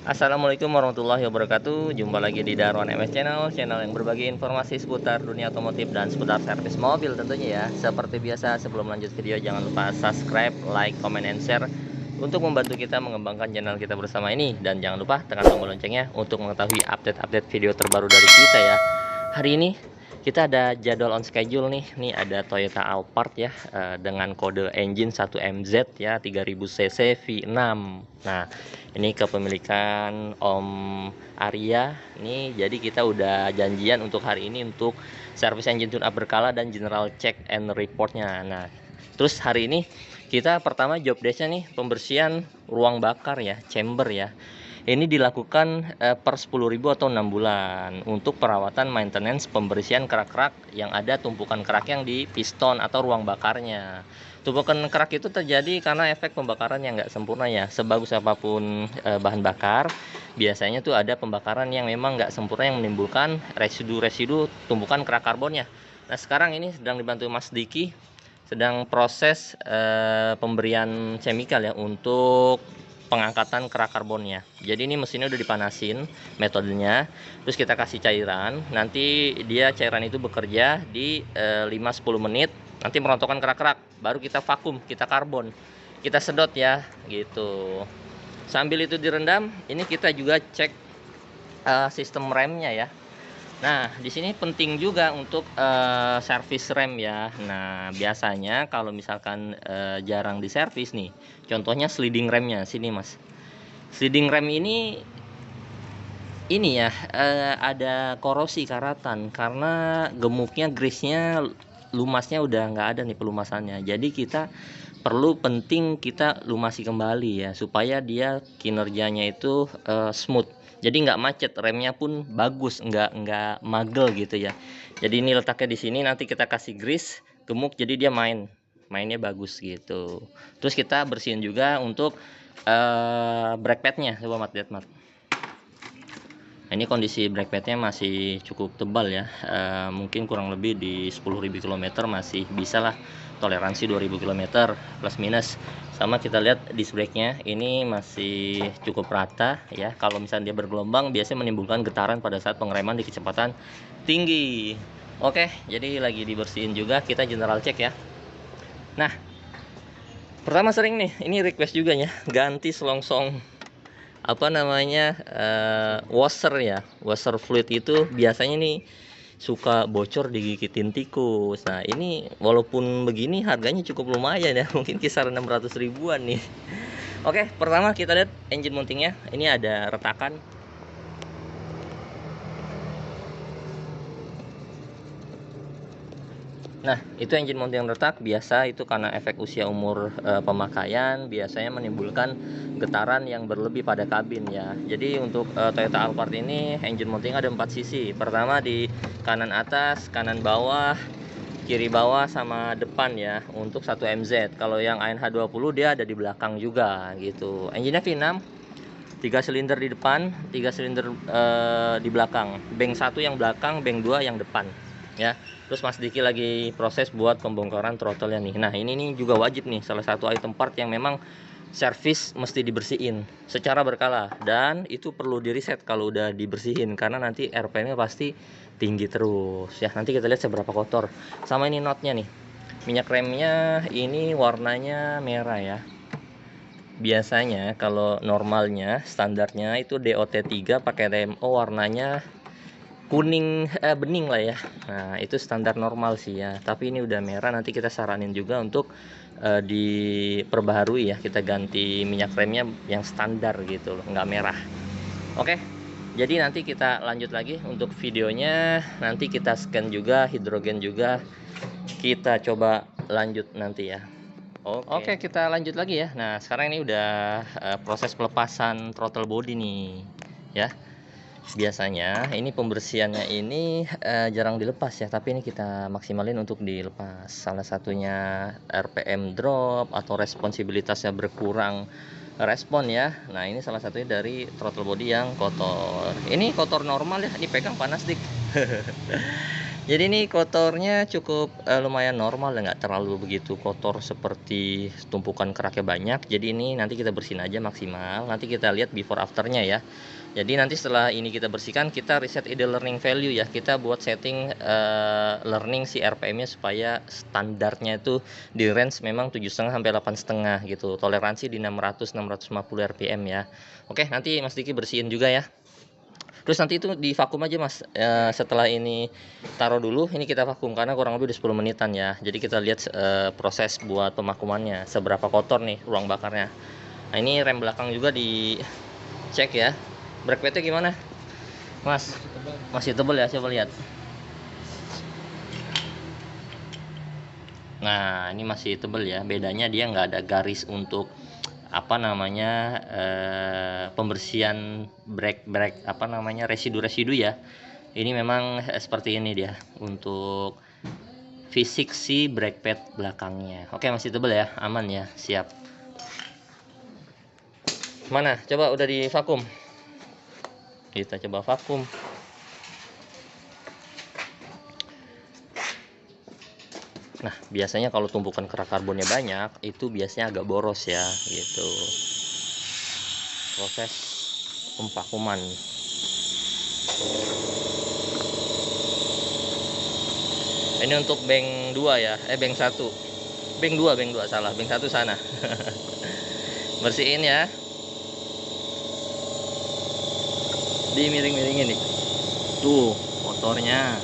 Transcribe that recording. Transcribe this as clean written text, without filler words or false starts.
Assalamualaikum warahmatullahi wabarakatuh. Jumpa lagi di Darwan MS Channel yang berbagi informasi seputar dunia otomotif dan seputar servis mobil tentunya ya. Seperti biasa, sebelum lanjut video jangan lupa subscribe, like, comment, and share untuk membantu kita mengembangkan channel kita bersama ini. Dan jangan lupa tekan tombol loncengnya untuk mengetahui update-update video terbaru dari kita ya. Hari ini kita ada jadwal on schedule nih. Ini ada Toyota Alphard ya, dengan kode engine 1MZ ya, 3000 cc V6. Nah, ini kepemilikan Om Arya nih. Jadi kita udah janjian untuk hari ini untuk service engine tune up berkala dan general check and reportnya. Nah, terus hari ini kita pertama job desknya nih pembersihan ruang bakar ya, chamber ya. Ini dilakukan per 10.000 atau 6 bulan untuk perawatan maintenance pembersihan kerak-kerak yang ada tumpukan kerak yang di piston atau ruang bakarnya. Tumpukan kerak itu terjadi karena efek pembakaran yang nggak sempurna ya. Sebagus apapun bahan bakar, biasanya tuh ada pembakaran yang memang nggak sempurna yang menimbulkan residu-residu tumpukan kerak karbonnya. Nah, sekarang ini sedang dibantu Mas Diki, sedang proses pemberian chemical ya untuk pengangkatan kerak karbonnya. Jadi ini mesinnya udah dipanasin metodenya, terus kita kasih cairan, nanti dia cairan itu bekerja di 5-10 menit, nanti merontokkan kerak-kerak, baru kita vakum, kita karbon, kita sedot ya gitu. Sambil itu direndam, ini kita juga cek sistem remnya ya. Nah, di sini penting juga untuk servis rem ya. Nah, biasanya kalau misalkan jarang diservis nih, contohnya sliding remnya sini Mas. Sliding rem ini ya ada korosi karatan karena gemuknya grease-nya, lumasnya udah nggak ada nih pelumasannya. Jadi kita penting kita lumasi kembali ya supaya dia kinerjanya itu smooth. Jadi nggak macet, remnya pun bagus, nggak magel gitu ya. Jadi ini letaknya di sini, nanti kita kasih grease gemuk, jadi dia mainnya bagus gitu. Terus kita bersihin juga untuk brake padnya, coba Mat lihat Mat. Nah, ini kondisi brake padnya masih cukup tebal ya, mungkin kurang lebih di 10.000 km masih bisa lah, toleransi 2.000 km plus minus. Sama kita lihat disc brake-nya ini masih cukup rata ya. Kalau misalnya dia bergelombang biasanya menimbulkan getaran pada saat pengereman di kecepatan tinggi. Oke, jadi lagi dibersihin juga, kita general check ya. Nah, pertama sering nih, ini request juga ya, ganti selongsong apa namanya washer ya, washer fluid itu biasanya nih suka bocor digigitin tikus. Nah, ini walaupun begini harganya cukup lumayan ya, mungkin kisar 600 ribuan nih. Oke, pertama kita lihat engine mountingnya. Ini ada retakan. Nah, itu engine mounting retak biasa, itu karena efek usia umur pemakaian biasanya menimbulkan getaran yang berlebih pada kabin ya. Jadi untuk Toyota Alphard ini engine mounting ada 4 sisi. Pertama di kanan atas, kanan bawah, kiri bawah, sama depan ya untuk 1MZ. Kalau yang ANH20 dia ada di belakang juga gitu. Engine-nya V6, 3 silinder di depan, 3 silinder di belakang. Bank 1 yang belakang, bank 2 yang depan ya. Terus Mas Diki lagi proses buat pembongkaran throttle-nya nih. Nah, ini nih juga wajib nih, salah satu item part yang memang servis mesti dibersihin secara berkala, dan itu perlu di reset kalau udah dibersihin karena nanti RPM-nya pasti tinggi terus ya. Nanti kita lihat seberapa kotor. Sama ini knotnya nih, minyak remnya ini warnanya merah ya. Biasanya kalau normalnya standarnya itu DOT3 pakai TMO warnanya kuning bening lah ya. Nah, itu standar normal sih ya, tapi ini udah merah. Nanti kita saranin juga untuk diperbaharui ya, kita ganti minyak remnya yang standar gitu loh, nggak merah. Oke, jadi nanti kita lanjut lagi untuk videonya. Nanti kita scan juga hidrogen juga, kita coba lanjut nanti ya. Oke, kita lanjut lagi ya. Nah, sekarang ini udah proses pelepasan throttle body nih ya. Biasanya ini pembersihannya ini jarang dilepas ya, tapi ini kita maksimalin untuk dilepas. Salah satunya RPM drop atau responsibilitasnya berkurang respon ya. Nah, ini salah satunya dari throttle body yang kotor. Ini kotor normal ya, ini pegang panas dik. Jadi ini kotornya cukup lumayan normal ya, nggak terlalu begitu kotor seperti tumpukan keraknya banyak. Jadi ini nanti kita bersihin aja maksimal. Nanti kita lihat before afternya ya. Jadi nanti setelah ini kita bersihkan, kita reset ide learning value ya. Kita buat setting learning si RPM-nya supaya standarnya itu di range memang 7,5 sampai 8,5 gitu. Toleransi di 600-650 RPM ya. Oke, nanti Mas Diki bersihin juga ya. Terus nanti itu di vakum aja Mas. Setelah ini taruh dulu, ini kita vakum karena kurang lebih udah 10 menitan ya. Jadi kita lihat proses buat pemakumannya, seberapa kotor nih ruang bakarnya. Nah ini rem belakang juga dicek ya. Brake padnya gimana Mas? Masih tebal ya, coba lihat. Nah ini masih tebal ya, bedanya dia nggak ada garis untuk apa namanya pembersihan brake apa namanya residu-residu ya. Ini memang seperti ini dia untuk fisik si brake pad belakangnya. Oke, masih tebal ya, aman ya, siap. Mana? Coba udah di vakum. Kita coba vakum. Nah, biasanya kalau tumpukan kerak karbonnya banyak, itu biasanya agak boros ya, gitu. Proses pemvakuman. Ini untuk bank 2 ya, bank 1. Bank 2 salah, bank 1 sana. Bersihin ya. Dimiring-miringin nih. Tuh, kotornya.